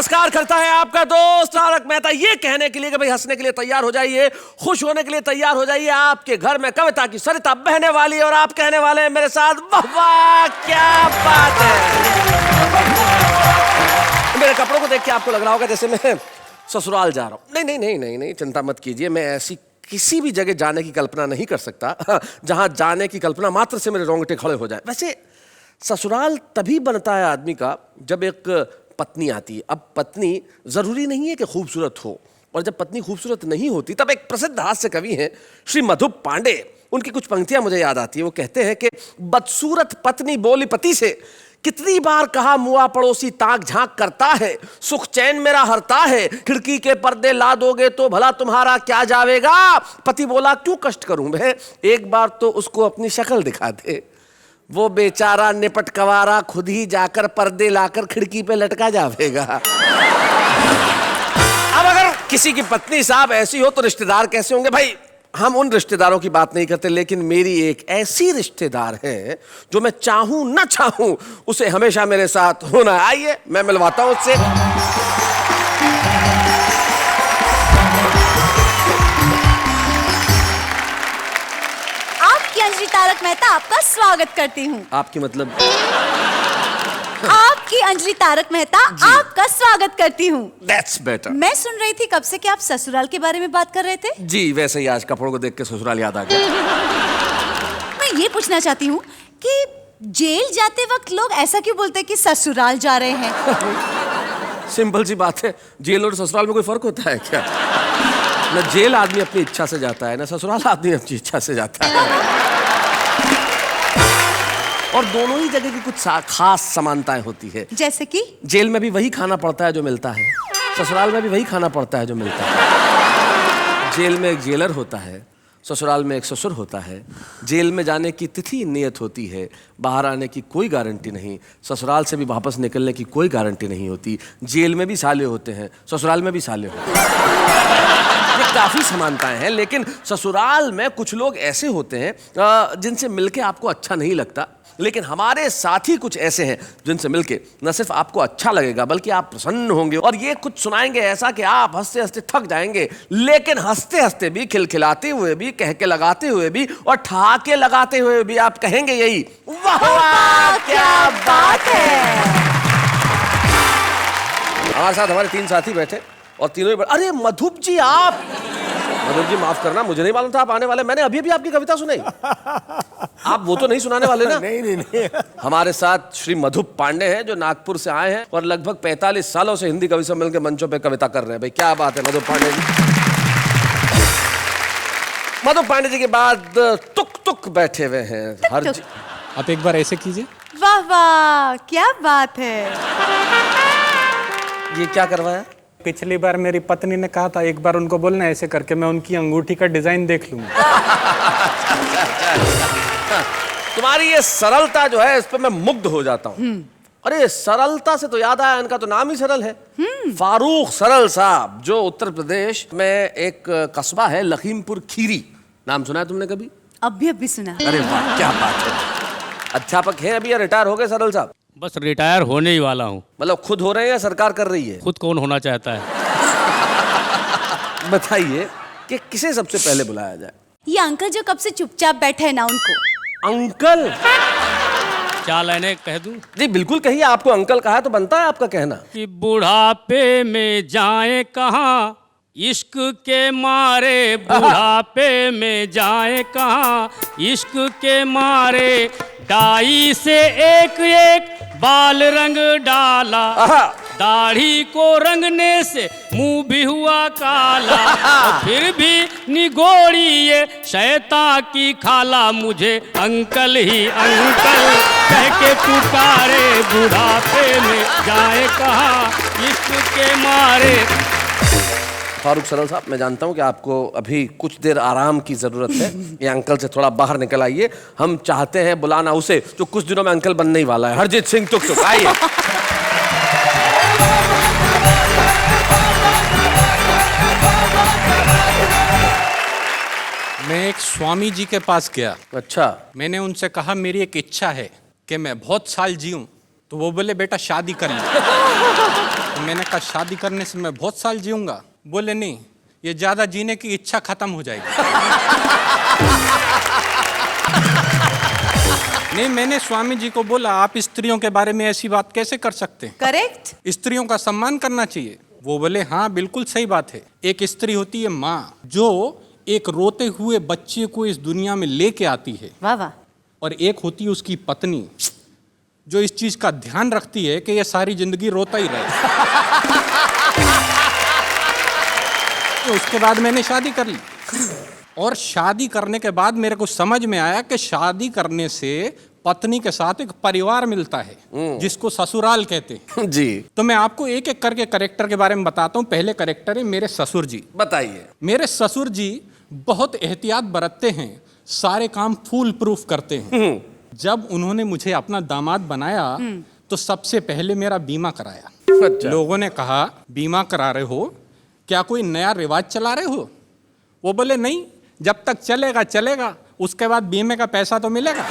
नमस्कार करता है आपका दोस्त तारक मेहता, ये कहने के लिए कि भाई हंसने के लिए तैयार हो जाइए, खुश होने के लिए तैयार हो जाइए। आपके घर में कविता की सरिता बहने वाली है और आप कहने वाले हैं मेरे साथ, वाह वाह क्या बात है। मेरे कपड़ों को देख के आपको लग रहा होगा जैसे मैं ससुराल जा रहा हूं। नहीं नहीं नहीं नहीं नहीं, चिंता मत कीजिए, मैं ऐसी किसी भी जगह जाने की कल्पना नहीं कर सकता जहां जाने की कल्पना मात्र से मेरे रोंगटे खड़े हो जाए। वैसे ससुराल तभी बनता है आदमी का जब एक पत्नी आती है। अब पत्नी जरूरी नहीं है कि खूबसूरत हो, और जब पत्नी खूबसूरत नहीं होती तब एक प्रसिद्ध हास्य कवि हैं श्री मधुप पांडे, उनकी कुछ पंक्तियां मुझे याद आती है। वो कहते हैं कि बदसूरत पत्नी बोली पति से, कितनी बार कहा मुआ पड़ोसी ताक झांक करता है, सुख चैन मेरा हरता है, खिड़की के पर्दे ला दोगे तो भला तुम्हारा क्या जावेगा। पति बोला क्यों कष्ट करूं मैं, एक बार तो उसको अपनी शक्ल दिखा दे, वो बेचारा निपट कवारा खुद ही जाकर पर्दे लाकर खिड़की पे लटका जावेगा। अब अगर किसी की पत्नी साहब ऐसी हो तो रिश्तेदार कैसे होंगे भाई। हम उन रिश्तेदारों की बात नहीं करते, लेकिन मेरी एक ऐसी रिश्तेदार है जो मैं चाहूं ना चाहूं उसे हमेशा मेरे साथ होना। आइए मैं मिलवाता हूं उससे। आपकी अंजलि तारक मेहता आपका स्वागत करती हूँ। आपकी मतलब आपकी अंजलि तारक मेहता आपका स्वागत करती हूँ। That's better। मैं सुन रही थी कब से कि आप ससुराल के बारे में बात कर रहे थे। जी वैसे ही आज कपड़ों को देख के ससुराल याद आ गया। मैं ये पूछना चाहती हूँ कि जेल जाते वक्त लोग ऐसा क्यों बोलते हैं कि ससुराल जा रहे हैं। सिंपल सी बात है, जेल और ससुराल में कोई फर्क होता है क्या। न जेल आदमी अपनी इच्छा से जाता है, न ससुराल आदमी अपनी इच्छा से जाता है। और दोनों ही जगह की कुछ खास समानताएं होती है। जैसे कि जेल में भी वही खाना पड़ता है जो मिलता है, ससुराल में भी वही खाना पड़ता है जो मिलता है। जेल में एक जेलर होता है, ससुराल में एक ससुर होता है। जेल में जाने की तिथि नियत होती है, बाहर आने की कोई गारंटी नहीं। ससुराल से भी वापस निकलने की कोई गारंटी नहीं होती। जेल में भी साले होते हैं, ससुराल में भी साले होते हैं। ये काफी समानताएं हैं, लेकिन ससुराल में कुछ लोग ऐसे होते हैं जिनसे मिलके आपको अच्छा नहीं लगता, लेकिन हमारे साथी कुछ ऐसे हैं जिनसे मिलके न सिर्फ आपको अच्छा लगेगा बल्कि आप प्रसन्न होंगे। और ये कुछ सुनाएंगे ऐसा कि आप हंसते हंसते थक जाएंगे, लेकिन हंसते हंसते भी, खिलखिलाते हुए भी, कह के लगाते हुए भी और ठहाके लगाते हुए भी आप कहेंगे यही, वाह वाह क्या बात है। हमारे साथ हमारे तीन साथी बैठे और तीनों ही अरे मधुप जी, आप मधुप जी माफ करना, मुझे नहीं मालूम था आप आने वाले। मैंने अभी आपकी कविता सुनाई। आप वो तो नहीं सुनाने वाले ना। नहीं नहीं नहीं। हमारे साथ श्री मधुप पांडे हैं जो नागपुर से आए हैं और लगभग 45 सालों से हिंदी कवि सम्मेलन के मंचों पे कविता कर रहे हैं। भाई क्या बात है मधुप पांडे जी। मधुप पांडे जी के बाद तुक तुक बैठे हुए हैं हर जी। आप एक बार ऐसे कीजिए। वाह वाह क्या बात है। ये क्या करवाया। पिछली बार मेरी पत्नी ने कहा था एक बार उनको बोलना ऐसे करके मैं उनकी अंगूठी का डिजाइन देख लूंगा। तुम्हारी ये सरलता जो है इस पर मैं मुग्ध हो जाता हूँ। अरे सरलता से तो याद आया, इनका तो नाम ही सरल है, फारूक सरल साहब, जो उत्तर प्रदेश में एक कस्बा है लखीमपुर खीरी। नाम सुना है तुमने कभी। अभी सुना। अरे वाह क्या बात है। अध्यापक हैं अभी या रिटायर हो गए सरल साहब। बस रिटायर होने ही वाला हूँ। मतलब खुद हो रहे हैं या सरकार कर रही है। खुद कौन होना चाहता है। बताइए कि किसे सबसे पहले बुलाया जाए। ये अंकल जो कब से चुपचाप बैठे हैं ना, उनको। अंकल क्या लाइने कह दूं। जी बिल्कुल कहिए, आपको अंकल कहा है तो बनता है आपका कहना। कि बुढ़ापे में जाए कहाँ, इश्क के मारे बुढ़ापे में जाए कहाँ, इश्क के मारे डाई से एक एक बाल रंग डाला, दाढ़ी को रंगने से मुंह भी हुआ काला, और फिर भी निगोड़ी ये शैतान की खाला, मुझे अंकल ही अंकल कह के पुकारे, बुढ़ापे में जाए कहाँ, इश्क के मारे। फारूक सरल साहब, मैं जानता हूं कि आपको अभी कुछ देर आराम की जरूरत है। ये अंकल से थोड़ा बाहर निकल आइए। हम चाहते हैं बुलाना उसे जो कुछ दिनों में अंकल बनने ही वाला है, हरजीत सिंह तुक तुक। आइए। मैं एक स्वामी जी के पास गया। अच्छा। मैंने उनसे कहा मेरी एक इच्छा है कि मैं बहुत साल जीऊं। तो वो बोले बेटा शादी कर ले। मैंने कहा शादी करने से मैं बहुत साल जीऊंगा। बोले नहीं, ये ज्यादा जीने की इच्छा खत्म हो जाएगी। नहीं, मैंने स्वामी जी को बोला आप स्त्रियों के बारे में ऐसी बात कैसे कर सकते हैं, करेक्ट। स्त्रियों का सम्मान करना चाहिए। वो बोले हाँ बिल्कुल सही बात है। एक स्त्री होती है माँ, जो एक रोते हुए बच्चे को इस दुनिया में लेके आती है, वाह वाह। और एक होती है उसकी पत्नी, जो इस चीज का ध्यान रखती है कि ये सारी जिंदगी रोता ही रहे। तो उसके बाद मैंने शादी कर ली, और शादी करने के बाद मेरे को समझ में आया कि शादी करने से पत्नी के साथ एक परिवार मिलता है, जिसको ससुराल कहते हैं। जी तो मैं आपको एक एक करके कैरेक्टर के बारे में बताता हूँ। पहले कैरेक्टर है मेरे ससुर जी। बताइए। मेरे ससुर जी बहुत एहतियात बरतते हैं, सारे काम फूल प्रूफ करते हैं। जब उन्होंने मुझे अपना दामाद बनाया तो सबसे पहले मेरा बीमा कराया। अच्छा। लोगों ने कहा बीमा करा रहे हो, क्या कोई नया रिवाज चला रहे हो? वो बोले नहीं, जब तक चलेगा चलेगा, उसके बाद बीमे का पैसा तो मिलेगा।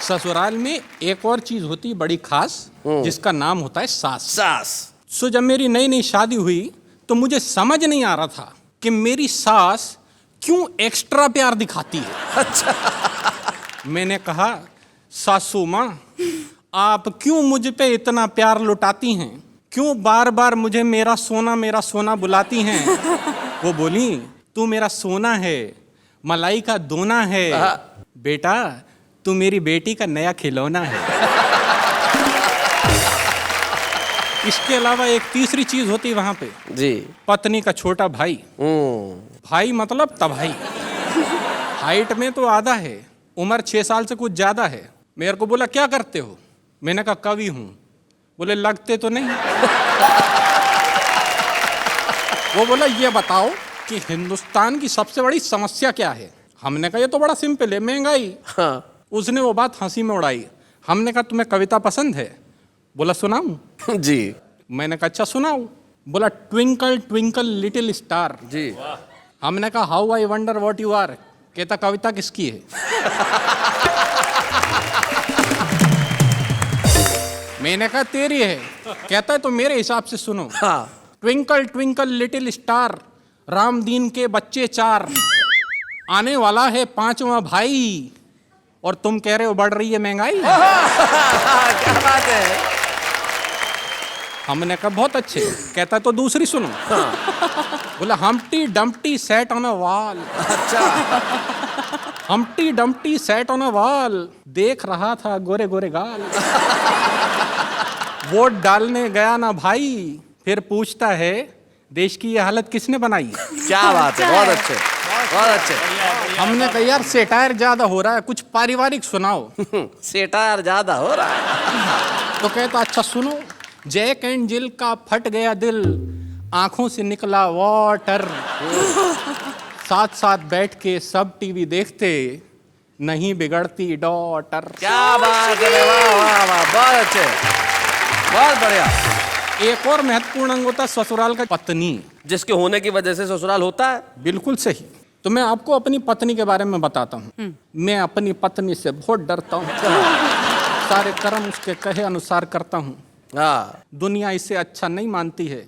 ससुराल में एक और चीज होती है बड़ी खास, जिसका नाम होता है सास। सास। सो जब मेरी नई नई शादी हुई तो मुझे समझ नहीं आ रहा था कि मेरी सास क्यों एक्स्ट्रा प्यार दिखाती है। अच्छा। मैंने कहा सासू माँ, आप क्यों मुझ पे इतना प्यार लुटाती हैं, क्यों बार बार मुझे मेरा सोना बुलाती हैं? वो बोली तू मेरा सोना है, मलाई का दोना है, बेटा तू मेरी बेटी का नया खिलौना है। इसके अलावा एक तीसरी चीज होती है वहां पे, जी। पत्नी का छोटा भाई। भाई मतलब तभाई। हाइट में तो आधा है, उम्र 6 साल से कुछ ज्यादा है। मेरे को बोला क्या करते हो? मैंने कहा कवि हूं। बोले लगते तो नहीं। वो बोला ये बताओ कि हिंदुस्तान की सबसे बड़ी समस्या क्या है? हमने कहा ये तो बड़ा सिंपल है, महंगाई। हाँ। उसने वो बात हंसी में उड़ाई। हमने कहा तुम्हें कविता पसंद है? बोला सुनाऊं? जी। मैंने कहा अच्छा सुनाओ। बोला ट्विंकल ट्विंकल लिटिल स्टार। जी। हमने कहा how I wonder what you are. कहता कविता किसकी है? मैंने कहा तेरी है। कहता है तो मेरे हिसाब से सुनो। हाँ। Twinkle twinkle little star, Ram दीन के बच्चे 4, आने वाला है 5वां भाई, और तुम कह रहे हो बढ़ रही है महंगाई। क्या बात है। हमने कहा बहुत अच्छे। कहता तो दूसरी सुनो। बोला Humpty Dumpty sat on a wall. अच्छा। Humpty Dumpty sat on a wall, देख रहा था गोरे गोरे गाल। वोट डालने गया ना भाई, फिर पूछता है देश की ये हालत किसने बनाई? क्या बात है, बहुत अच्छे, बहुत अच्छे। हमने कहा यार सेटायर ज्यादा हो रहा है, कुछ पारिवारिक सुनाओ। सेटार ज्यादा हो रहा है। तो कहता अच्छा सुनो, जैक एंड जिल का फट गया दिल, आंखों से निकला वाटर, साथ साथ बैठ के सब टीवी देखते, नहीं बिगड़ती डॉटर। क्या बात है, वाह वाह वाह, बहुत अच्छे, बहुत बढ़िया। एक और महत्वपूर्ण अंग होता है ससुराल का पत्नी, जिसके होने की वजह से ससुराल होता है। बिल्कुल सही। तो मैं आपको अपनी पत्नी के बारे में बताता हूँ। मैं अपनी पत्नी से बहुत डरता हूँ, सारे कर्म उसके कहे अनुसार करता हूँ। हाँ। दुनिया इसे अच्छा नहीं मानती है,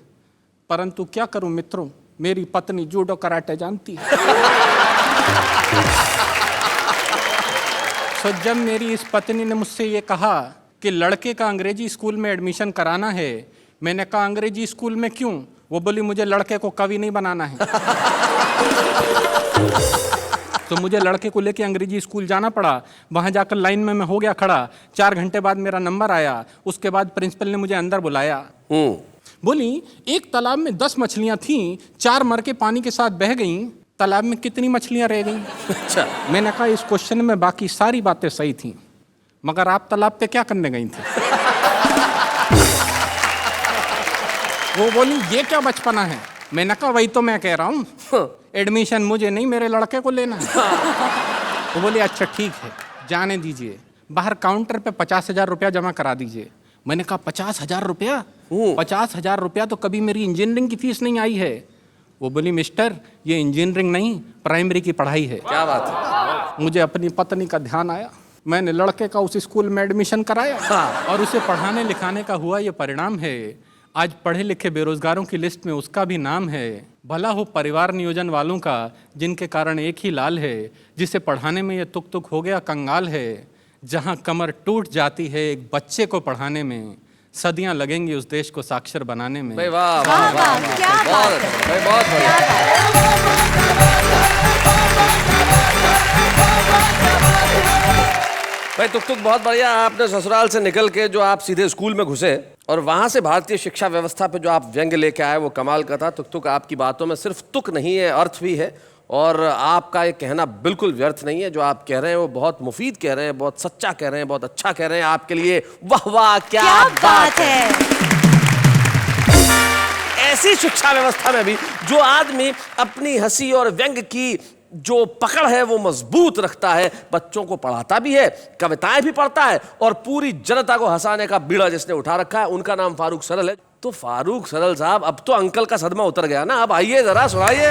परंतु क्या करूं मित्रों, मेरी पत्नी जूडो कराटे जानती है। तो जब मेरी इस पत्नी ने मुझसे ये कहा कि लड़के का अंग्रेजी स्कूल में एडमिशन कराना है, मैंने कहा अंग्रेजी स्कूल में क्यों? वो बोली मुझे लड़के को कवि नहीं बनाना है। तो मुझे लड़के को लेके अंग्रेजी स्कूल जाना पड़ा। वहाँ जाकर लाइन में मैं हो गया खड़ा। 4 घंटे बाद मेरा नंबर आया। उसके बाद प्रिंसिपल ने मुझे अंदर बुलाया। बोली एक तालाब में 10 मछलियाँ थीं, 4 मर के पानी के साथ बह गईं, तालाब में कितनी मछलियाँ रह गईं? अच्छा। मैंने कहा इस क्वेश्चन में बाकी सारी बातें सही थीं, मगर आप तालाब पे क्या करने गई थी? वो बोली ये क्या बचपना है? मैंने कहा वही तो मैं कह रहा हूँ, एडमिशन मुझे नहीं मेरे लड़के को लेना है। तो बोली अच्छा ठीक है, जाने दीजिए, बाहर काउंटर पे 50,000 रुपया जमा करा दीजिए। मैंने कहा 50,000 रुपया? 50,000 रुपया तो कभी मेरी इंजीनियरिंग की फीस नहीं आई है। वो बोली मिस्टर ये इंजीनियरिंग नहीं, प्राइमरी की पढ़ाई है। क्या बात है। मुझे अपनी पत्नी का ध्यान आया। मैंने लड़के का उस स्कूल में एडमिशन कराया हाँ। और उसे पढ़ाने लिखाने का हुआ ये परिणाम है। आज पढ़े लिखे बेरोजगारों की लिस्ट में उसका भी नाम है। भला हो परिवार नियोजन वालों का, जिनके कारण एक ही लाल है, जिसे पढ़ाने में ये तुक तुक हो गया कंगाल है। जहां कमर टूट जाती है एक बच्चे को पढ़ाने में, सदियां लगेंगी उस देश को साक्षर बनाने में। भाई वाह वाह, वाह वाह, वाह, क्या बहुत बात है। भाई बहुत बढ़िया। भाई तुक तुक बहुत बढ़िया। आपने ससुराल से निकल के जो आप सीधे स्कूल में घुसे और वहां से भारतीय शिक्षा व्यवस्था पे जो आप व्यंग्य लेके आए वो कमाल का था। तुक तुक आपकी बातों में सिर्फ तुक नहीं है, अर्थ भी है। और आपका ये कहना बिल्कुल व्यर्थ नहीं है। जो आप कह रहे हैं वो बहुत मुफीद कह रहे हैं, बहुत सच्चा कह रहे हैं, बहुत अच्छा कह रहे हैं। आपके लिए वाह वाह, क्या बात है। ऐसी शिक्षा व्यवस्था में भी जो आदमी अपनी हंसी और व्यंग की जो पकड़ है वो मजबूत रखता है, बच्चों को पढ़ाता भी है, कविताएं भी पढ़ता है और पूरी जनता को हंसाने का बीड़ा जिसने उठा रखा है, उनका नाम फारूक सरल है। तो फारूक सरल साहब, अब तो अंकल का सदमा उतर गया ना, अब आइए जरा सुनाइए।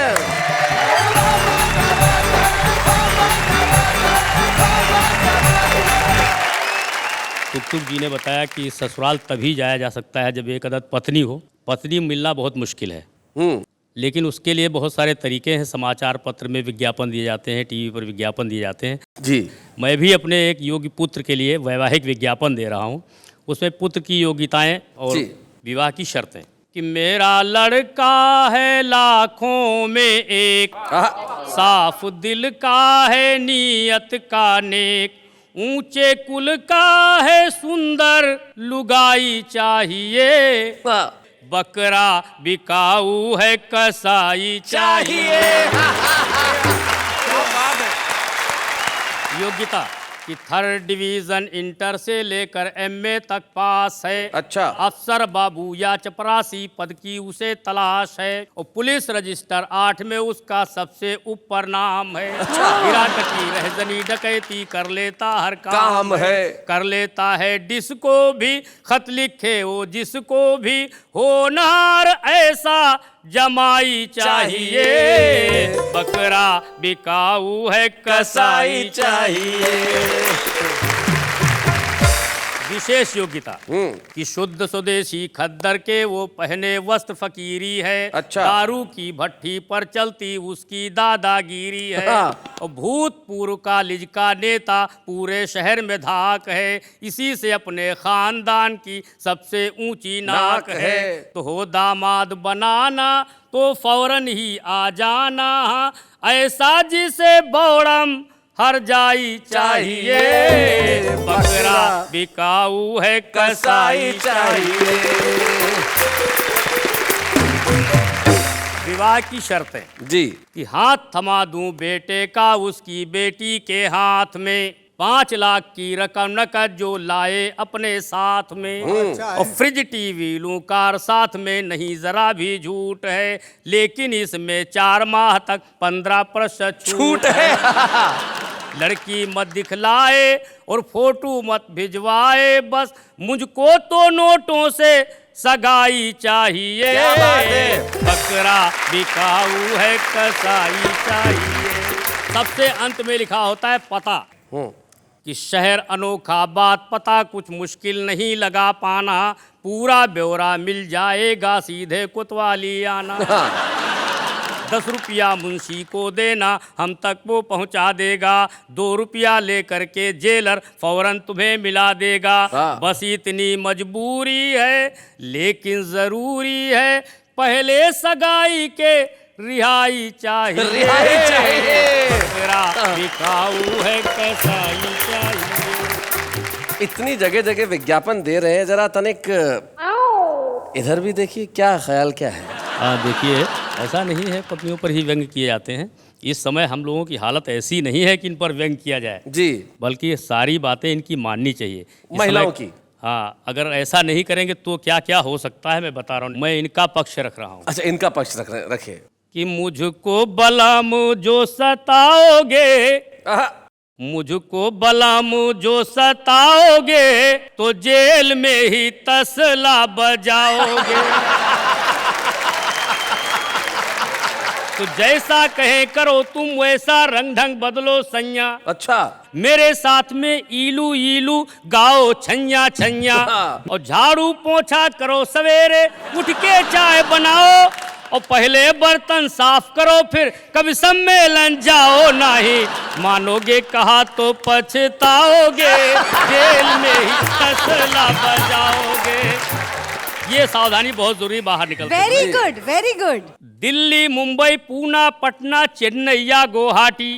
तुक जी ने बताया कि ससुराल तभी जाया जा सकता है जब एक अदद पत्नी हो। पत्नी मिलना बहुत मुश्किल है, लेकिन उसके लिए बहुत सारे तरीके हैं। समाचार पत्र में विज्ञापन दिए जाते हैं, टीवी पर विज्ञापन दिए जाते हैं। जी, मैं भी अपने एक योग्य पुत्र के लिए वैवाहिक विज्ञापन दे रहा हूँ। उसमें पुत्र की योग्यताएं और जी। विवाह की शर्तें कि मेरा लड़का है लाखों में एक, साफ दिल का है, नीयत का नेक, ऊंचे कुल का है, सुंदर लुगाई चाहिए, बकरा बिकाऊ है, कसाई चाहिए। योग्यता कि 3rd डिवीजन इंटर से लेकर एमए तक पास है। अच्छा। अफसर बाबू या चपरासी पद की उसे तलाश है और पुलिस रजिस्टर 8 में उसका सबसे ऊपर नाम है। गिराकटी रहजनी डकैती कर लेता हर काम है। कर लेता है डिस्को भी, खत लिखे वो जिसको भी, होनहार ऐसा जमाई चाहिए, बकरा बिकाऊ है, कसाई चाहिए। विशेष योग्यता कि शुद्ध स्वदेशी खद्दर के वो पहने वस्त्र फकीरी है। अच्छा। दारू की भट्टी पर चलती उसकी दादागिरी है। और भूतपूर्व कॉलेज का नेता पूरे शहर में धाक है, इसी से अपने खानदान की सबसे ऊंची नाक है। तो हो दामाद बनाना तो फौरन ही आ जाना, ऐसा जिसे बौड़म हर जाई चाहिए, बकरा बिकाऊ है, कसाई चाहिए। विवाह की शर्तें जी, कि हाथ थमा दूं बेटे का उसकी बेटी के हाथ में, 5 लाख की रकम नकद जो लाए अपने साथ में, और फ्रिज टीवी लूं कार साथ में, नहीं जरा भी झूठ है, लेकिन इसमें 4 माह तक 15% छूट है। लड़की मत दिखलाए और फोटो मत भिजवाए, बस मुझको तो नोटों से सगाई चाहिए, क्या बात है? बकरा बिकाऊ है, कसाई चाहिए। सबसे अंत में लिखा होता है पता कि शहर अनोखा, बात पता कुछ मुश्किल नहीं लगा पाना, पूरा ब्यौरा मिल जाएगा, सीधे कोतवाली आना। 10 रुपया मुंशी को देना, हम तक वो पहुंचा देगा, 2 रुपया लेकर के जेलर फौरन तुम्हें मिला देगा। बस इतनी मजबूरी है लेकिन जरूरी है, पहले सगाई के रिहाई चाहिए, रिहाई चाहिए। बकरा बिकाऊ है, कसाई चाहिए। इतनी जगह जगह विज्ञापन दे रहे हैं, जरा तनिक इधर भी देखिए, क्या ख्याल क्या है? देखिए, ऐसा नहीं है पत्नियों पर ही व्यंग किए जाते हैं। इस समय हम लोगों की हालत ऐसी नहीं है कि इन पर व्यंग किया जाए जी, बल्कि ये सारी बातें इनकी माननी चाहिए इस महिलाओं समय। की। हाँ, अगर ऐसा नहीं करेंगे तो क्या क्या हो सकता है मैं बता रहा हूँ। मैं इनका पक्ष रख रहा हूँ अच्छा, इनका पक्ष रखे। कि मुझको बलम जो सताओगे, मुझको बलम जो सताओगे, तो जेल में ही तसला बजाओगे। तो जैसा कहे करो तुम वैसा रंग ढंग बदलो सैया। अच्छा। मेरे साथ में ईलू ईलू गाओ छैया छैया। और झाड़ू पोछा करो सवेरे उठ के चाय बनाओ। और पहले बर्तन साफ करो फिर कभी सम्मेलन जाओ। नहीं मानोगे कहा तो पछताओगे, जेल में ही तसला बजाओगे। ये सावधानी बहुत जरूरी, बाहर निकल। Very good, very good. Delhi, Mumbai, Poona, Patna, Chennai या गुवाहाटी,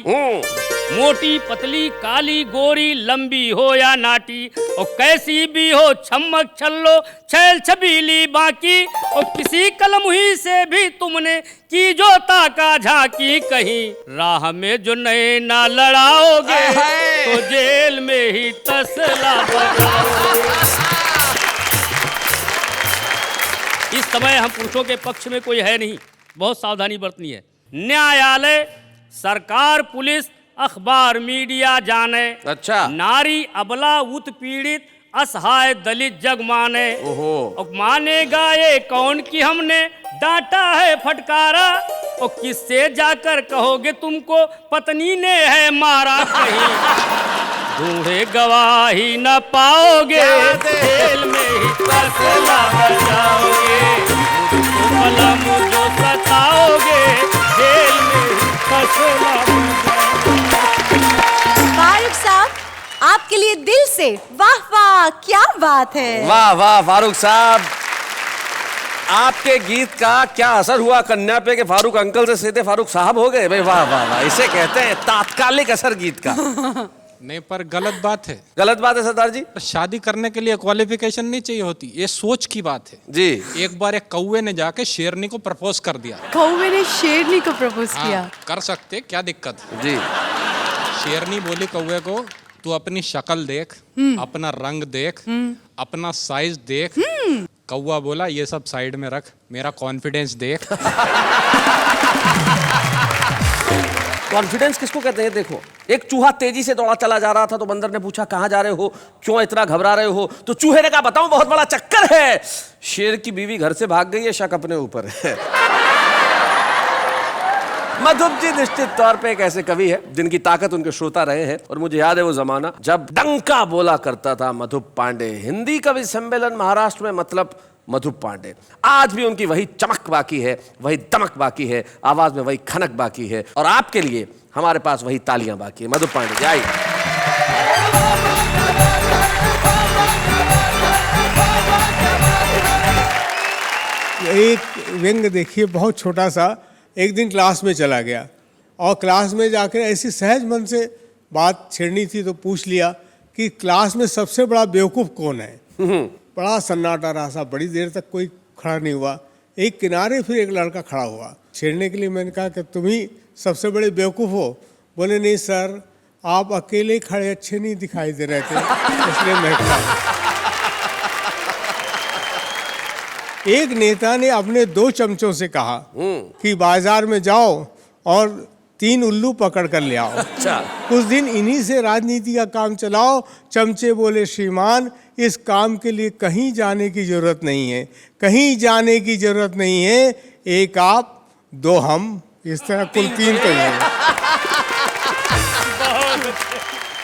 मोटी पतली काली गोरी लंबी हो या नाटी, और कैसी भी हो छमक छल्लो छैल छबीली बाकी, और किसी कलमुही से भी तुमने की जो ताका झांकी, कहीं राह में जो नए ना लड़ाओगे तो जेल में ही तसला बजाओगे। इस समय हम पुरुषों के पक्ष में कोई है नहीं, बहुत सावधानी बरतनी है। न्यायालय, सरकार, पुलिस, अखबार, मीडिया जाने। अच्छा। नारी, अबला, उत्पीड़ित, असहाय, दलित जग माने। ओहो। और मानेगा ये कौन कि हमने डांटा है फटकारा, और किससे जाकर कहोगे तुमको पत्नी ने है मारा। कहीं ढूंढे गवाही न पाओगे, जेल में ही तसला बजाओगे। कलम जो सताओगे, जेल में ही तसला बजाओगे। फारूक साहब, आपके लिए दिल से वाह वाह, क्या बात है। वाह वाह फारूक साहब, आपके गीत का क्या असर हुआ कन्या पे कि फारूक अंकल से सीधे फारूक साहब हो गए। भाई वाह वाह वाह, इसे कहते हैं तात्कालिक असर गीत का। नहीं, पर गलत बात है। गलत बात है सरदार जी। शादी करने के लिए क्वालिफिकेशन नहीं चाहिए होती, ये सोच की बात है जी। एक बार एक कौवे ने जाके शेरनी को प्रपोज कर दिया। कौवे ने शेरनी को प्रपोज किया। हाँ, कर सकते, क्या दिक्कत है। जी। शेरनी बोली कौवे को, तू अपनी शक्ल देख, अपना रंग देख, अपना साइज देख। कौवा बोला ये सब साइड में रख, मेरा कॉन्फिडेंस देख। कॉन्फिडेंस किसको कहते हैं? देखो, एक चूहा तेजी से दौड़ा चला जा रहा था तो बंदर ने पूछा कहाँ जा रहे हो, क्यों इतना घबरा रहे हो? तो चूहे ने कहा बताऊं, बहुत बड़ा चक्कर है, शेर की बीवी घर से भाग गई है, शक अपने ऊपर है। मधुप जी निश्चित तौर पे एक ऐसे कवि है जिनकी ताकत उनके श्रोता रहे हैं, और मुझे याद है वो जमाना जब डंका बोला करता था मधुप पांडे। हिंदी कवि सम्मेलन महाराष्ट्र में मतलब मधुप पांडे। आज भी उनकी वही चमक बाकी है, वही दमक बाकी है, आवाज में वही खनक बाकी है, और आपके लिए हमारे पास वही तालियां बाकी है। मधुप पांडे जी आइए। एक व्यंग देखिए, बहुत छोटा सा। एक दिन क्लास में चला गया और क्लास में जाकर ऐसी सहज मन से बात छेड़नी थी तो पूछ लिया कि क्लास में सबसे बड़ा बेवकूफ़ कौन है। बड़ा सन्नाटा रहा सा, बड़ी देर तक कोई खड़ा नहीं हुआ। एक किनारे फिर एक लड़का खड़ा हुआ छेड़ने के लिए। मैंने कहा कि तुम ही सबसे बड़े बेवकूफ़ हो। बोले नहीं सर, आप अकेले खड़े अच्छे नहीं दिखाई दे रहे थे, इसलिए मैं खड़ा। एक नेता ने अपने 2 चमचों से कहा कि बाजार में जाओ और 3 उल्लू पकड़ कर ले आओ। अच्छा। कुछ दिन इन्हीं से राजनीति का काम चलाओ। चमचे बोले श्रीमान, इस काम के लिए कहीं जाने की जरूरत नहीं है, कहीं जाने की जरूरत नहीं है। एक आप, 2 हम, इस तरह कुल 3 तो है।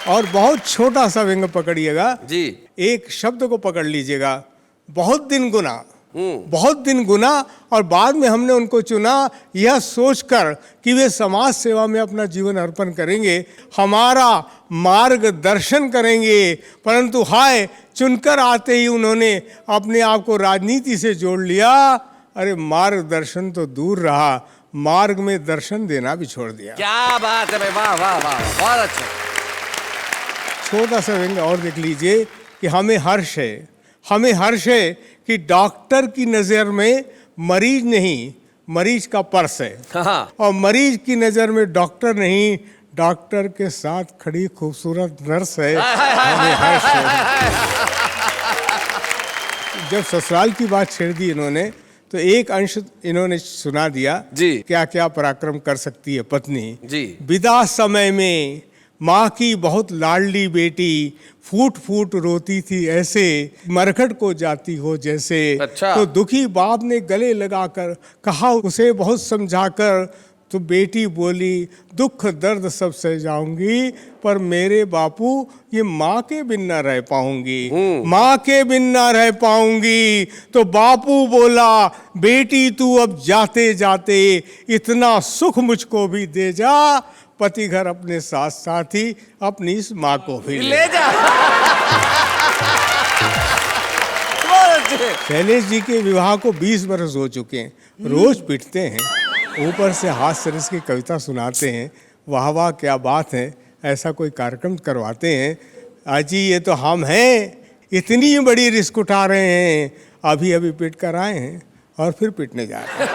और बहुत छोटा सा व्यंग पकड़िएगा जी। एक शब्द को पकड़ लीजिएगा, बहुत दिन गुना। बहुत दिन गुना, और बाद में हमने उनको चुना यह सोचकर कि वे समाज सेवा में अपना जीवन अर्पण करेंगे, हमारा मार्गदर्शन करेंगे। परंतु हाय, चुनकर आते ही उन्होंने अपने आप को राजनीति से जोड़ लिया। अरे मार्गदर्शन तो दूर रहा, मार्ग में दर्शन देना भी छोड़ दिया। क्या बात है भाई, वाह वाह वाह, बहुत अच्छा। छोटा सा व्यंग और देख लीजिए कि हमें हर्ष है कि डॉक्टर की नज़र में मरीज नहीं, मरीज का पर्स है। हाँ। और मरीज की नज़र में डॉक्टर नहीं, डॉक्टर के साथ खड़ी खूबसूरत नर्स है। हमें हर्ष है। जब ससुराल की बात छेड़ दी इन्होंने तो एक अंश इन्होंने सुना दिया जी। क्या क्या पराक्रम कर सकती है पत्नी जी। विदा समय में माँ की बहुत लाडली बेटी फूट फूट रोती थी ऐसे, मरघट को जाती हो जैसे। अच्छा। तो दुखी बाप ने गले लगाकर कहा उसे बहुत समझाकर, तो बेटी बोली, दुख दर्द सब सह जाऊंगी, पर मेरे बापू ये माँ के बिन ना रह पाऊंगी, माँ के बिन ना रह पाऊंगी। तो बापू बोला, बेटी तू अब जाते जाते इतना सुख मुझको भी दे जा, पति घर अपने साथ साथ ही अपनी इस माँ को भी ले जा। शैलेश जी के विवाह को 20 बरस हो चुके हैं। रोज पिटते हैं, ऊपर से हास्य रस की कविता सुनाते हैं, वाह वाह क्या बात है, ऐसा कोई कार्यक्रम करवाते हैं। अजी ये तो हम हैं, इतनी बड़ी रिस्क उठा रहे हैं, अभी अभी पिट कर आए हैं और फिर पिटने जा रहे हैं।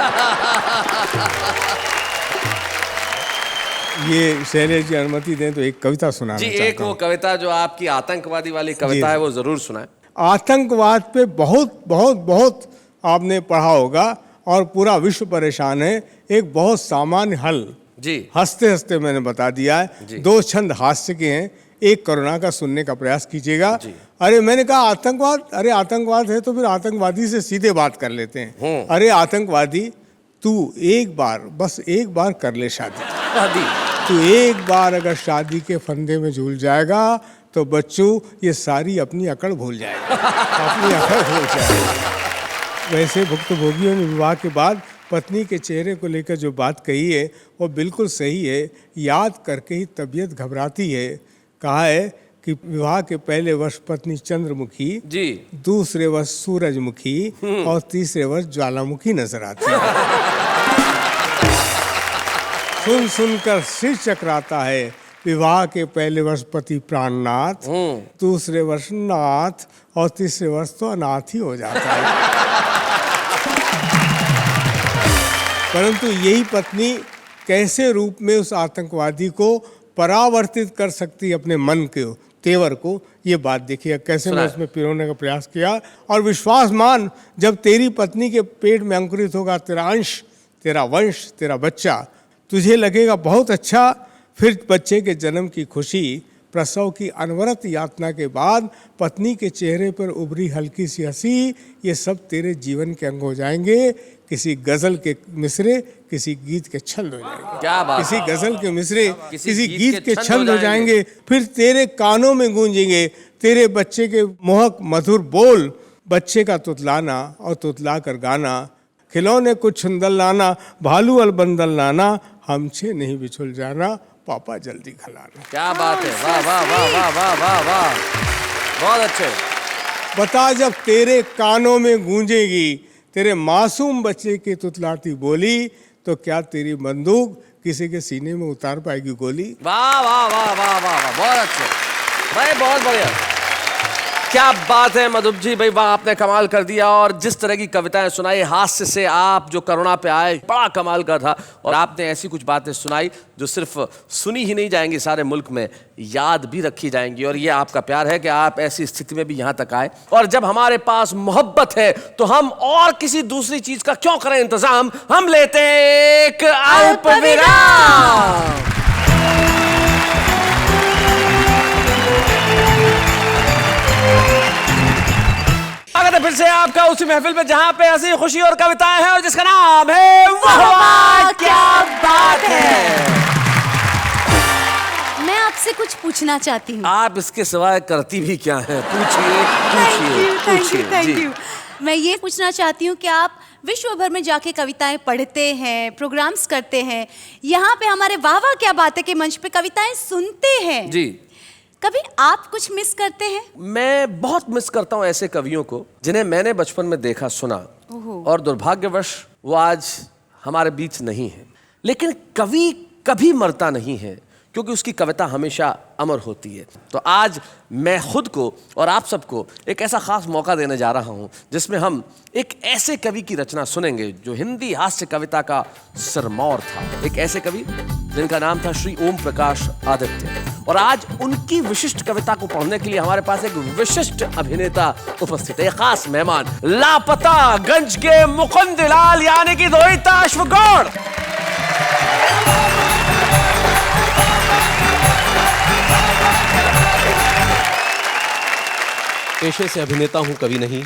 ये शैलेश जी अनुमति दें तो एक कविता सुनाना जी, चाहता एक वो हूं। कविता जो आपकी आतंकवादी वाली कविता है वो जरूर सुनाएं। आतंकवाद पे बहुत बहुत बहुत आपने पढ़ा होगा और पूरा विश्व परेशान है। एक बहुत सामान्य हल जी, हंसते हंसते मैंने बता दिया है। 2 छंद हास्य के हैं, एक करुणा का सुनने का प्रयास कीजिएगा। अरे मैंने कहा आतंकवाद, अरे आतंकवाद है तो फिर आतंकवादी से सीधे बात कर लेते हैं। अरे आतंकवादी, तू एक बार, बस एक बार कर ले शादी। तू एक बार अगर शादी के फंदे में झूल जाएगा तो बच्चों ये सारी अपनी अकड़ भूल जाएगा, अपनी अकड़ भूल जाएगा। वैसे भुक्तभोगियों ने विवाह के बाद पत्नी के चेहरे को लेकर जो बात कही है वो बिल्कुल सही है। याद करके ही तबीयत घबराती है। कहा है कि विवाह के पहले वर्ष पत्नी चंद्रमुखी जी, दूसरे वर्ष सूरजमुखी और तीसरे वर्ष ज्वालामुखी नजर आती है। सुन सुनकर सिर चकराता है। विवाह के पहले वर्ष पति प्राणनाथ, दूसरे वर्ष नाथ और तीसरे वर्ष तो अनाथ ही हो जाता है। परंतु यही पत्नी कैसे रूप में उस आतंकवादी को परावर्तित कर सकती अपने मन के तेवर को, ये बात देखिए कैसे मैं उसमें पिरोने का प्रयास किया। और विश्वास मान, जब तेरी पत्नी के पेट में अंकुरित होगा तेरा अंश, तेरा वंश, तेरा बच्चा, तुझे लगेगा बहुत अच्छा। फिर बच्चे के जन्म की खुशी, प्रसव की अनवरत यातना के बाद पत्नी के चेहरे पर उभरी हल्की सी हंसी, ये सब तेरे जीवन के अंग हो जाएंगे। किसी गजल के मिसरे, किसी गीत के छंद हो जाएंगे। क्या बात, किसी गजल के मिसरे, किसी गीत के छंद हो जाएंगे। फिर तेरे कानों में गूंजेंगे तेरे बच्चे के मोहक मधुर बोल, बच्चे का तुतलाना और तुतला कर गाना, खिलौने कुछ छुंदल लाना, भालू अल बंदल लाना, हमसे नहीं बिछुल जाना, पापा जल्दी खिलाना। क्या बात है, वाह वाह वाह वाह वाह वाह वाह, बहुत अच्छे। बता, जब तेरे कानों में गूंजेगी तेरे मासूम बच्चे की तुतलाती बोली, तो क्या तेरी बंदूक किसी के सीने में उतार पाएगी गोली? वाह वाह वाह वाह वाह वाह, बहुत अच्छे भाई, बहुत बढ़िया। क्या बात है मधुप जी भाई, वाह, आपने कमाल कर दिया। और जिस तरह की कविताएं सुनाई, हास्य से आप जो करुणा पे आए, बड़ा कमाल का था। और आपने ऐसी कुछ बातें सुनाई जो सिर्फ सुनी ही नहीं जाएंगी, सारे मुल्क में याद भी रखी जाएंगी। और ये आपका प्यार है कि आप ऐसी स्थिति में भी यहाँ तक आए। और जब हमारे पास मोहब्बत है तो हम और किसी दूसरी चीज का क्यों करें इंतजाम, हम लेते एक अल्प विराम। फिर से आपका उसी महफिल पे जहां पे हंसी खुशी और कविताएं हैं और जिसका नाम है वाह वाह क्या बात है। मैं आपसे कुछ पूछना चाहती हूँ। आप इसके सिवाय करती भी क्या है? पूछिए पूछिए थैंक जी। यू। मैं ये पूछना चाहती हूँ कि आप विश्व भर में जाके कविताएं पढ़ते हैं, प्रोग्राम्स करते हैं, यहाँ पे हमारे वाह वाह क्या बात है के मंच पे कविताएं सुनते हैं जी, कभी आप कुछ मिस करते हैं? मैं बहुत मिस करता हूँ ऐसे कवियों को जिन्हें मैंने बचपन में देखा सुना और दुर्भाग्यवश वो आज हमारे बीच नहीं है। लेकिन कवि कभी मरता नहीं है क्योंकि उसकी कविता हमेशा अमर होती है। तो आज मैं खुद को और आप सबको एक ऐसा खास मौका देने जा रहा हूं जिसमें हम एक ऐसे कवि की रचना सुनेंगे जो हिंदी हास्य कविता का सिरमौर था। एक ऐसे कवि जिनका नाम था श्री ओम प्रकाश आदित्य। और आज उनकी विशिष्ट कविता को पढ़ने के लिए हमारे पास एक विशिष्ट अभिनेता उपस्थित है, एक खास मेहमान, लापता गंज के मुकुंद लाल यानी कि दोहिता अश्वगौड़। पेशे से अभिनेता हूं, कवि नहीं,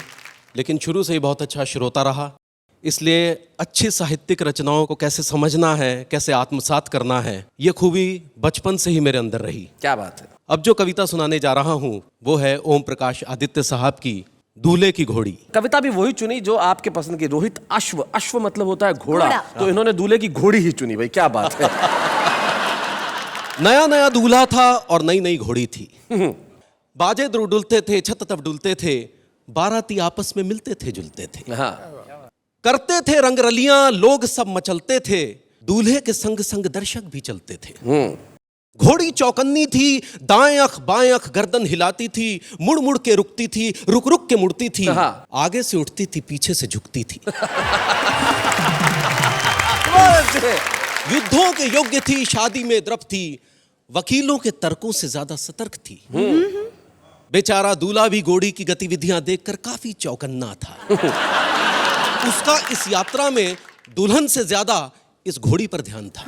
लेकिन शुरू से ही बहुत अच्छा श्रोता रहा। इसलिए अच्छी साहित्यिक रचनाओं को कैसे समझना है, कैसे आत्मसात करना है, ये खूबी बचपन से ही मेरे अंदर रही। क्या बात है। अब जो कविता सुनाने जा रहा हूँ वो है ओम प्रकाश आदित्य साहब की दूल्हे की घोड़ी। कविता भी वही चुनी जो आपके पसंद की, रोहित अश्व, अश्व मतलब होता है घोड़ा, घोड़ा। तो इन्होंने दूल्हे की घोड़ी ही चुनी भाई, क्या बात है। नया नया दूल्हा था और नई नई घोड़ी थी। बाजे डुलते थे, छत तब डुलते थे, बाराती आपस में मिलते थे जुलते थे, हाँ करते थे रंगरलियां, लोग सब मचलते थे, दूल्हे के संग संग दर्शक भी चलते थे। घोड़ी चौकन्नी थी, दाएं अख बाएं अख गर्दन हिलाती थी, मुड़ मुड़ के रुकती थी, रुक रुक के मुड़ती थी, हाँ। आगे से उठती थी, पीछे से झुकती थी। युद्धों के योग्य थी, शादी में द्रप थी, वकीलों के तर्कों से ज्यादा सतर्क थी। बेचारा दूल्हा भी घोड़ी की गतिविधियां देखकर काफी चौकन्ना था। उसका इस यात्रा में दुल्हन से ज्यादा इस घोड़ी पर ध्यान था।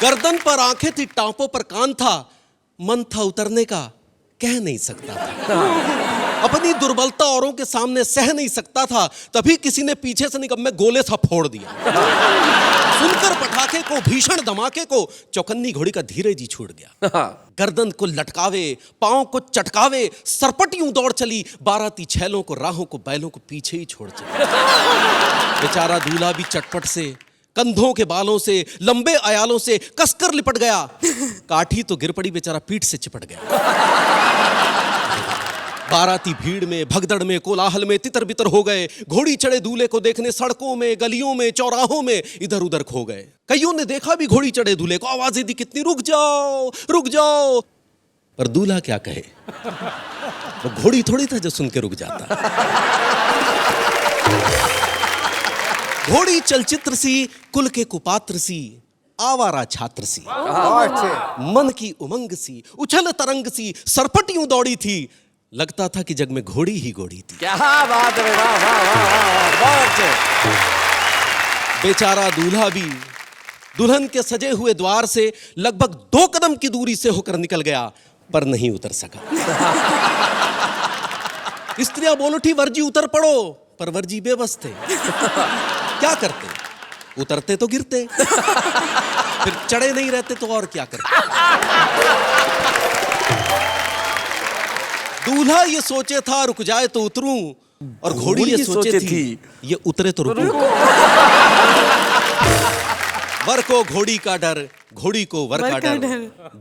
गर्दन पर आंखें थी, टांपों पर कान था, मन था उतरने का, कह नहीं सकता था। अपनी दुर्बलता औरों के सामने सह नहीं सकता था, तभी किसी ने पीछे से निकम्मे गोले सा फोड़ दिया। सुनकर पटाखे को, भीषण धमाके को, चौकन्नी घोड़ी का धीरे जी छूट गया। गर्दन को लटकावे, पांव को चटकावे, सरपट यूं दौड़ चली, बाराती छैलों को, राहों को, बैलों को पीछे ही छोड़ चली। बेचारा दूल्हा भी चटपट से, कंधों के बालों से, लंबे अयालों से कसकर लिपट गया। काठी तो गिर पड़ी, बेचारा पीठ से चिपट गया। बाराती भीड़ में, भगदड़ में, कोलाहल में तितर बितर हो गए। घोड़ी चढ़े दूल्हे को देखने सड़कों में, गलियों में, चौराहों में इधर उधर खो गए। कईयों ने देखा भी घोड़ी चढ़े दूल्हे को, आवाजें दी कितनी, रुक जाओ रुक जाओ। पर दूल्हा क्या कहे, वो घोड़ी थोड़ी था जो सुन के रुक जाता। घोड़ी चलचित्र सी, कुल के कुपात्र सी, आवारा छात्र सी, मन की उमंग सी, उछल तरंग सी, सरपट यूं दौड़ी थी, लगता था कि जग में घोड़ी ही घोड़ी थी। क्या बात है, वाह वाह वाह, बहुत अच्छे। बेचारा दूल्हा भी दुल्हन के सजे हुए द्वार से लगभग 2 कदम की दूरी से होकर निकल गया, पर नहीं उतर सका। स्त्रियां बोल उठी, वर्जी उतर पड़ो, पर वर्जी बेबस थे। क्या करते, उतरते तो गिरते, फिर चढ़े नहीं रहते तो और क्या करते। दूल्हा ये सोचे था रुक जाए तो उतरूं, और घोड़ी ये सोचे थी ये उतरे तो रुकूं। वर को घोड़ी का डर, घोड़ी को वर का डर,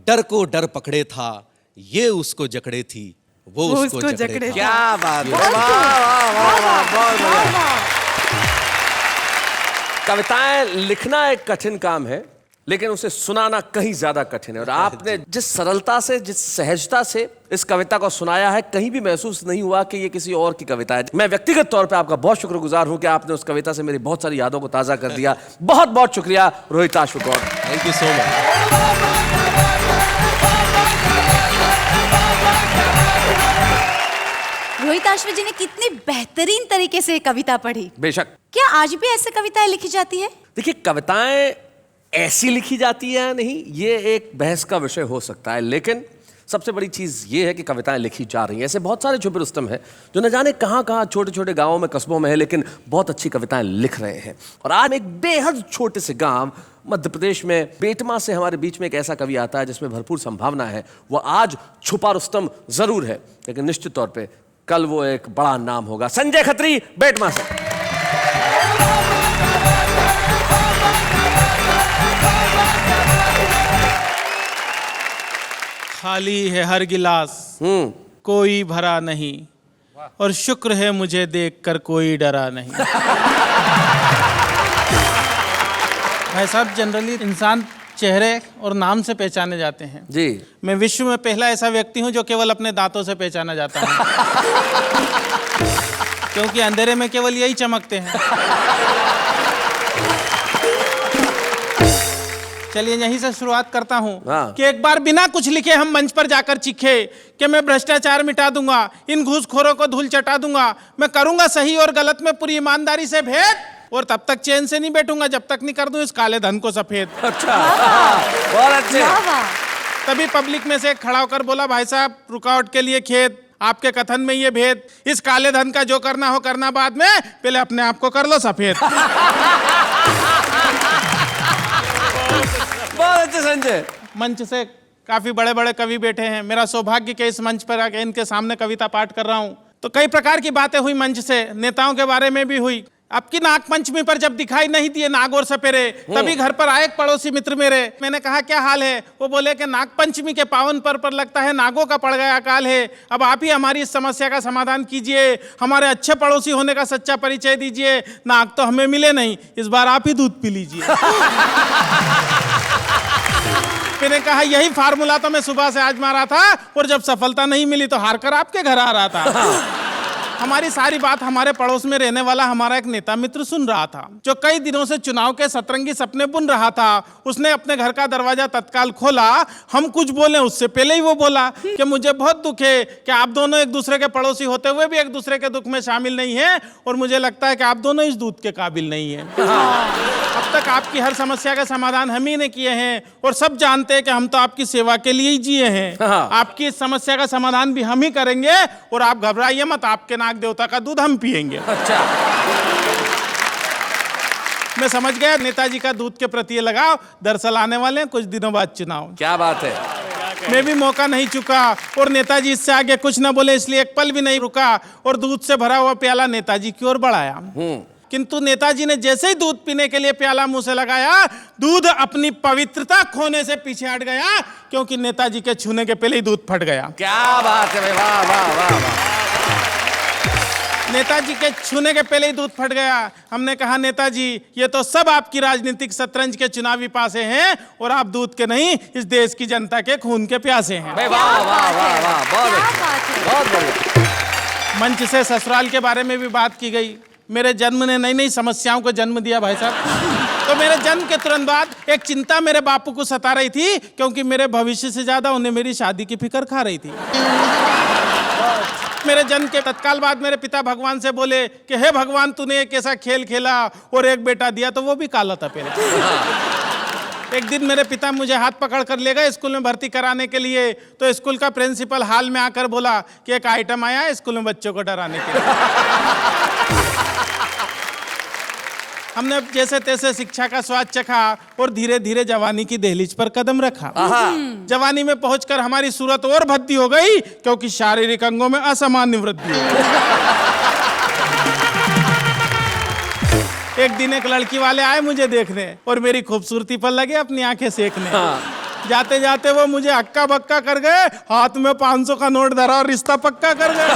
डर को डर पकड़े था, ये उसको जकड़े थी, वो उसको जकड़े था। क्या बात है, वाह वाह वाह वाह, बहुत बढ़िया। कविताएं लिखना एक कठिन काम है, लेकिन उसे सुनाना कहीं ज्यादा कठिन है। और आपने जिस सरलता से, जिस सहजता से इस कविता को सुनाया है, कहीं भी महसूस नहीं हुआ कि ये किसी और की कविता है। मैं व्यक्तिगत तौर पे आपका बहुत शुक्रगुजार हूं कि आपने उस कविता से मेरी बहुत सारी यादों को ताजा कर दिया। बहुत बहुत शुक्रिया Rohit Ashwa Gaur. Thank you so much. Rohit Ashwa ji ने कितनी बेहतरीन तरीके से कविता पढ़ी। बेशक। क्या आज भी ऐसे कविताएं लिखी जाती है? देखिए, कविताएं ऐसी लिखी जाती है नहीं, ये एक बहस का विषय हो सकता है, लेकिन सबसे बड़ी चीज ये है कि कविताएं लिखी जा रही हैं। ऐसे बहुत सारे छुपे रुस्तम हैं जो न जाने कहाँ कहाँ छोटे छोटे गांवों में, कस्बों में है, लेकिन बहुत अच्छी कविताएं लिख रहे हैं। और आज एक बेहद छोटे से गांव मध्य प्रदेश में बेटमा से हमारे बीच में एक ऐसा कवि आता है जिसमें भरपूर संभावना है। वो आज छुपा रुस्तम जरूर है, लेकिन निश्चित तौर पर कल वो एक बड़ा नाम होगा। संजय खत्री, बेटमा से। खाली है हर गिलास, कोई भरा नहीं, और शुक्र है मुझे देखकर कोई डरा नहीं। भाई साहब, जनरली इंसान चेहरे और नाम से पहचाने जाते हैं जी। मैं विश्व में पहला ऐसा व्यक्ति हूं जो केवल अपने दांतों से पहचाना जाता हूं। क्योंकि अंधेरे में केवल यही चमकते हैं। चलिए यहीं से शुरुआत करता हूं कि एक बार बिना कुछ लिखे हम मंच पर जाकर चीखे कि मैं भ्रष्टाचार मिटा दूंगा, इन घूसखोरों को धूल चटा दूंगा, मैं करूंगा सही और गलत में पूरी ईमानदारी से भेद, और तब तक चैन से नहीं बैठूंगा जब तक नहीं कर दूं इस काले धन को सफेद। अच्छा, बहुत अच्छे। तभी पब्लिक में से खड़ा होकर बोला, भाई साहब रुकावट के लिए खेत, आपके कथन में ये भेद, इस काले धन का जो करना हो करना बाद में, पहले अपने आप को कर लो सफेद। बहुत अच्छे संजय। मंच से काफी बड़े बड़े कवि बैठे हैं, मेरा सौभाग्य कि इस मंच पर आके इनके सामने कविता पाठ कर रहा हूँ। तो कई प्रकार की बातें हुई मंच से, नेताओं के बारे में भी हुई। आपकी नाग पंचमी पर जब दिखाई नहीं दिए नाग और सपेरे, तभी घर पर आए एक पड़ोसी मित्र मेरे। मैंने कहा क्या हाल है? वो बोले कि नाग पंचमी के पावन पर लगता है नागों का पड़ गया अकाल है। अब आप ही हमारी इस समस्या का समाधान कीजिए, हमारे अच्छे पड़ोसी होने का सच्चा परिचय दीजिए। नाग तो हमें मिले नहीं, इस बार आप ही दूध पी लीजिए। मैंने कहा यही फार्मूला तो मैं सुबह से आजमा रहा था, और जब सफलता नहीं मिली तो हार कर आपके घर आ रहा था। हमारी सारी बात हमारे पड़ोस में रहने वाला हमारा एक नेता मित्र सुन रहा था, जो कई दिनों से चुनाव के सतरंगी सपने बुन रहा था। उसने अपने घर का दरवाजा तत्काल खोला। हम कुछ बोले उससे पहले ही वो बोला कि मुझे बहुत दुख है कि आप दोनों एक दूसरे के पड़ोसी होते हुए भी एक दूसरे के दुख में शामिल नहीं हैं, और मुझे लगता है कि आप दोनों इस दूध के काबिल नहीं हैं। अब तक आपकी हर समस्या का समाधान हम ही ने किए हैं, और सब जानते हैं कि हम तो आपकी सेवा के लिए ही जिए हैं। आपकी इस समस्या का समाधान भी हम ही करेंगे, और आप घबराइए मत, आपके नाग देवता का दूध हम पिएंगे। अच्छा, मैं समझ गया नेताजी का दूध के प्रति ये लगाव। दरअसल आने वाले हैं कुछ दिनों बाद चुनाव। क्या बात है। मैं भी मौका नहीं चुका, और नेताजी इससे आगे कुछ न बोले, इसलिए एक पल भी नहीं रुका, और दूध से भरा हुआ प्याला नेताजी की ओर बढ़ाया। किंतु नेताजी ने जैसे ही दूध पीने के लिए प्याला मुंह से लगाया, दूध अपनी पवित्रता खोने से पीछे हट गया, क्योंकि नेताजी के छूने के पहले ही दूध फट गया। क्या बात है, वाह वाह वाह वाह। नेताजी के छूने के पहले ही दूध फट गया। हमने कहा नेताजी ये तो सब आपकी राजनीतिक शतरंज के चुनावी पासे हैं, और आप दूध के नहीं, इस देश की जनता के खून के प्यासे हैं। वाह वाह वाह वाह, बहुत अच्छा, बहुत बढ़िया। मंच से ससुराल के बारे में भी बात की गई। मेरे जन्म ने नई नई समस्याओं को जन्म दिया भाई साहब। तो मेरे जन्म के तुरंत बाद एक चिंता मेरे बापू को सता रही थी, क्योंकि मेरे भविष्य से ज्यादा उन्हें मेरी शादी की फिक्र खा रही थी। मेरे जन्म के तत्काल बाद मेरे पिता भगवान से बोले कि हे भगवान, तूने एक ऐसा खेल खेला और एक बेटा दिया तो वो भी काला था पहले। एक दिन मेरे पिता मुझे हाथ पकड़ कर ले गए स्कूल में भर्ती कराने के लिए। तो स्कूल का प्रिंसिपल हाल में आकर बोला कि एक आइटम आया है स्कूल में बच्चों को डराने के लिए। हमने जैसे तैसे शिक्षा का स्वाद चखा, और धीरे धीरे जवानी की दहलीज पर कदम रखा। जवानी में पहुंचकर हमारी सूरत और भद्दी हो गई, क्योंकि शारीरिक अंगों में असामान्य वृद्धि हो गई। एक दिन एक लड़की वाले आए मुझे देखने, और मेरी खूबसूरती पर लगे अपनी आंखें सेकने। जाते जाते वो मुझे हक्का बक्का कर गए, हाथ में 500 का नोट धरा और रिश्ता पक्का कर गए।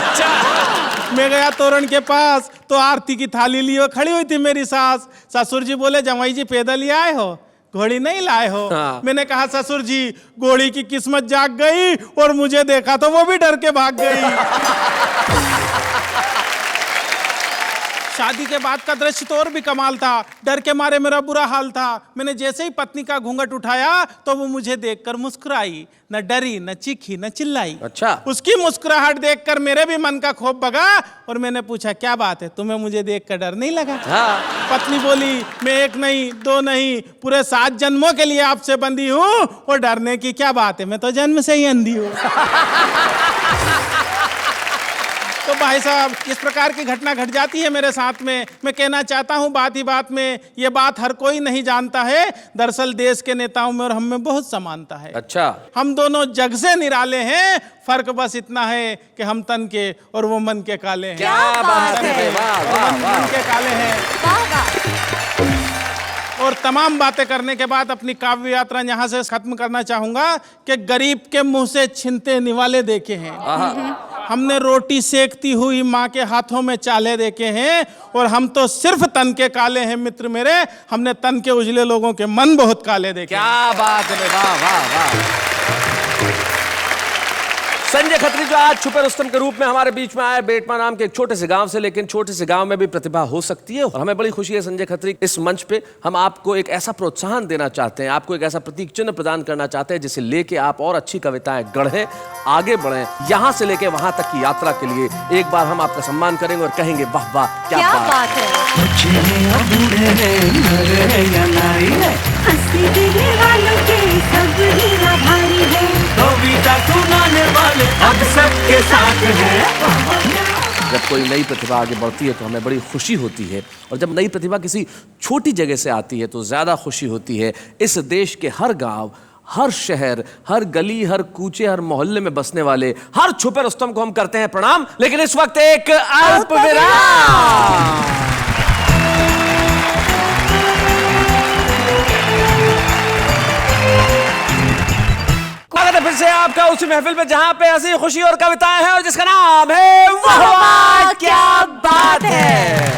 मैं गया तोरण के पास, तो आरती की थाली लिए खड़ी हुई थी मेरी सास। ससुर जी बोले जमाई जी पैदल ही आए हो, घोड़ी नहीं लाए हो? मैंने कहा ससुर जी घोड़ी की किस्मत जाग गई, और मुझे देखा तो वो भी डर के भाग गई। शादी के बाद का दृश्य तो और भी कमाल था। डर के मारे मेरा बुरा हाल था। मैंने जैसे ही पत्नी का घूंघट उठाया तो वो मुझे देखकर मुस्कुराई, न डरी, न चीखी, न चिल्लाई। अच्छा। उसकी मुस्कुराहट देखकर मेरे भी मन का खौफ भगा, और मैंने पूछा क्या बात है, तुम्हें मुझे देखकर डर नहीं लगा? पत्नी बोली मैं एक नहीं, दो नहीं, पूरे 7 जन्मों के लिए आपसे बंधी हूँ, और डरने की क्या बात है, मैं तो जन्म से ही अंधी हूँ। तो भाई साहब इस प्रकार की घटना घट जाती है मेरे साथ में। मैं कहना चाहता हूँ बात ही बात में, ये बात हर कोई नहीं जानता है। दरअसल देश के नेताओं में और हम में बहुत समानता है। अच्छा। हम दोनों जग से निराले हैं, फर्क बस इतना है कि हम तन के और वो मन के काले हैं। क्या बात है, वाह वाह वाह। मन के काले हैं। और तमाम बातें करने के बाद अपनी काव्य यात्रा यहाँ से खत्म करना चाहूंगा कि गरीब के मुंह से छिनते निवाले देखे हैं, हमने रोटी सेकती हुई माँ के हाथों में चाले देखे हैं, और हम तो सिर्फ तन के काले हैं मित्र मेरे, हमने तन के उजले लोगों के मन बहुत काले देखे। क्या बात है, वाह वाह वाह। संजय खत्री जो आज छुपे रुस्तम के रूप में हमारे बीच में आए, बेटमा नाम के एक छोटे से गांव से, लेकिन छोटे से गांव में भी प्रतिभा हो सकती है। और हमें बड़ी खुशी है संजय खत्री, इस मंच पे हम आपको एक ऐसा प्रोत्साहन देना चाहते हैं, आपको एक ऐसा प्रतीक चिन्ह प्रदान करना चाहते हैं जिसे लेके आप और अच्छी कविताएं गढ़ें, आगे बढ़ें, यहाँ से लेके वहां तक की यात्रा के लिए एक बार हम आपका सम्मान करेंगे और कहेंगे वाह वाह क्या बात है। कविता सुनाने वाले अब सबके साथ हैं। कोई नई प्रतिभा आगे बढ़ती है तो हमें बड़ी खुशी होती है, और जब नई प्रतिभा किसी छोटी जगह से आती है तो ज़्यादा खुशी होती है। इस देश के हर गांव, हर शहर, हर गली, हर कूचे, हर मोहल्ले में बसने वाले हर छुपे रुस्तम को हम करते हैं प्रणाम। लेकिन इस वक्त एक अल्प विराम। स्वागत है फिर से आपका उसी महफिल में जहां पे हंसी, खुशी और कविताएं हैं, और जिसका नाम है वाह वाह क्या बात है।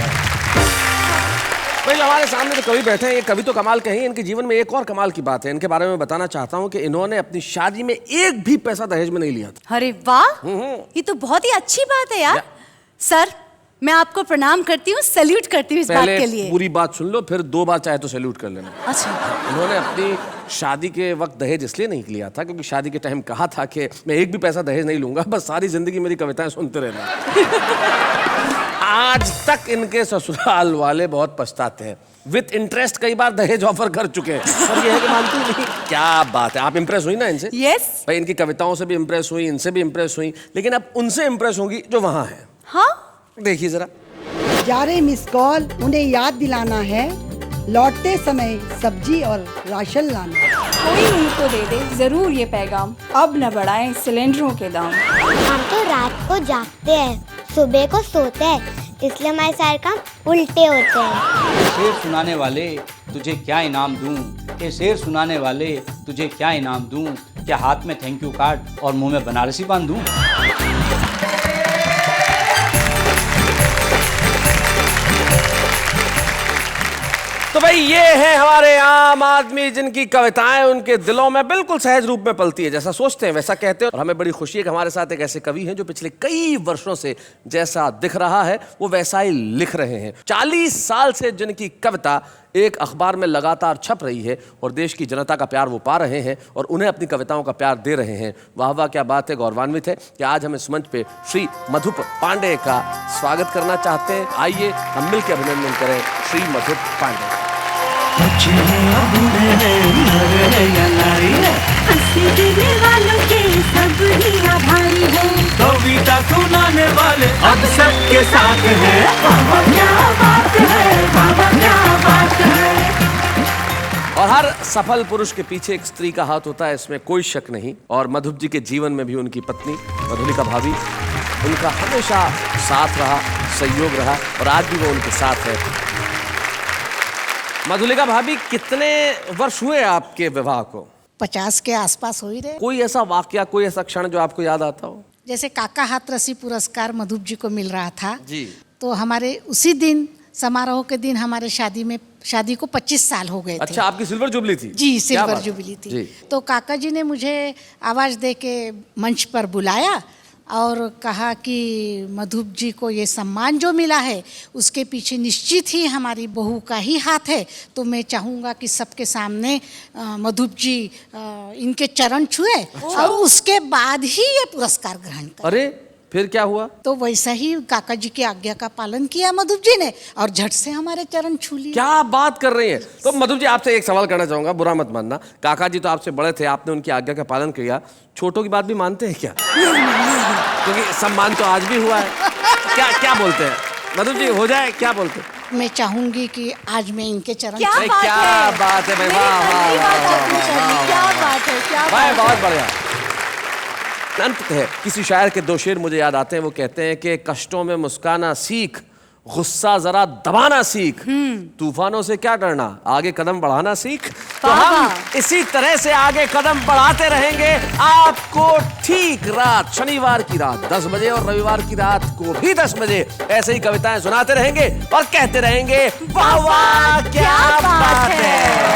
भाई हमारे सामने जो कवि बैठे हैं, ये कवि तो कमाल के हैं, इनके जीवन में एक और कमाल की बात है। इनके बारे में बताना चाहता हूं कि इन्होंने अपनी शादी में एक भी पैसा दहेज में नहीं लिया था। अरे वाह, ये तो बहुत ही अच्छी बात है यार। सर, मैं आपको प्रणाम करती हूँ, सैल्यूट करती हूँ इस बात के लिए। पूरी बात सुन लो, फिर 2 बार चाहे तो सैल्यूट कर लेना। अच्छा। उन्होंने अपनी शादी के वक्त दहेज इसलिए नहीं लिया था क्योंकि शादी के टाइम कहा था कि मैं एक भी पैसा दहेज नहीं लूंगा, बस सारी जिंदगी मेरी कविताएं सुनते रहना। आज तक इनके ससुराल वाले बहुत पछताते हैं। विथ इंटरेस्ट कई बार दहेज ऑफर कर चुके हैं, और ये है कि मानती नहीं। क्या बात है, आप इंप्रेस हुई ना इनसे? यस। भाई इनकी कविताओं से भी इंप्रेस हुई, इनसे भी इंप्रेस हुई, लेकिन अब उनसे इंप्रेस होंगी जो वहां है। हाँ, देखिए जरा। जा रहे मिस कॉल, उन्हें याद दिलाना है, लौटते समय सब्जी और राशन लाना। कोई उनको दे दे जरूर ये पैगाम, अब न बढ़ाएं सिलेंडरों के दाम। हम तो रात को जागते हैं, सुबह को सोते हैं, इसलिए हमारे सारे काम उल्टे होते हैं। शेर सुनाने वाले तुझे क्या इनाम दूं, ये शेर सुनाने वाले तुझे क्या इनाम दूं, क्या हाथ में थैंक यू कार्ड और मुंह में बनारसी बांधूं। तो भाई ये है हमारे आम आदमी जिनकी कविताएं उनके दिलों में बिल्कुल सहज रूप में पलती है, जैसा सोचते हैं वैसा कहते हैं। और हमें बड़ी खुशी है कि हमारे साथ एक ऐसे कवि हैं जो पिछले कई वर्षों से जैसा दिख रहा है वो वैसा ही लिख रहे हैं। 40 साल से जिनकी कविता एक अखबार में लगातार छप रही है और देश की जनता का प्यार वो पा रहे हैं और उन्हें अपनी कविताओं का प्यार दे रहे हैं। वाह वाह क्या बात है, गौरवान्वित है कि आज हम इस मंच पे श्री मधुप पांडे का स्वागत करना चाहते हैं। आइए हम मिलकर अभिनंदन करें श्री मधुप पांडे। वालों के सब ही आभारी है, कविता सुनाने वाले अब सबके साथ है। बाबा क्या बात है, बाबा क्या बात है। और हर सफल पुरुष के पीछे एक स्त्री का हाथ होता है, इसमें कोई शक नहीं। और मधुप जी के जीवन में भी उनकी पत्नी मधुलिका भाभी उनका हमेशा साथ रहा, सहयोग रहा, और आज भी वो उनके साथ है। मधुलिका भाभी, कितने वर्ष हुए आपके विवाह को? 50 के आसपास हो ही रहे। कोई ऐसा वाकया, कोई ऐसा क्षण जो आपको याद आता हो? जैसे काका हाथरसी पुरस्कार मधुप जी को मिल रहा था जी, तो हमारे उसी दिन समारोह के दिन हमारे शादी को 25 साल हो गए थे। अच्छा, आपकी सिल्वर जुबली थी? जी, सिल्वर जुबली थी। तो काका जी ने मुझे आवाज दे के मंच पर बुलाया और कहा कि मधुप जी को ये सम्मान जो मिला है उसके पीछे निश्चित ही हमारी बहू का ही हाथ है, तो मैं चाहूँगा कि सबके सामने मधुप जी इनके चरण छुए और उसके बाद ही ये पुरस्कार ग्रहण करें। अरे फिर क्या हुआ? तो वैसा ही काका जी की आज्ञा का पालन किया मधुप जी ने और झट से हमारे चरण छू लिए। क्या बात कर रही हैं? तो मधुप जी, आपसे एक सवाल करना चाहूंगा, बुरा मत मानना। काका जी तो आपसे बड़े थे, आपने उनकी आज्ञा का पालन किया, छोटों की बात भी मानते हैं क्या? क्योंकि सम्मान तो आज भी हुआ है। क्या क्या बोलते हैं मधुप जी, हो जाए? क्या बोलते हैं? मैं चाहूंगी कि आज मैं इनके चरण। क्या बात है भाई, वाह, बहुत बढ़िया। अंततः किसी शायर के 2 शेर मुझे याद आते हैं। वो कहते हैं कि कष्टों में मुस्काना सीख, गुस्सा जरा दबाना सीख, तूफानों से क्या डरना, आगे कदम बढ़ाना सीख। तो हम इसी तरह से आगे कदम बढ़ाते रहेंगे। आपको ठीक रात, शनिवार की रात 10 बजे और रविवार की रात को भी 10 बजे ऐसे ही कविताएं सुनाते रहेंगे और कहते रहेंगे वाह वाह क्या बात है।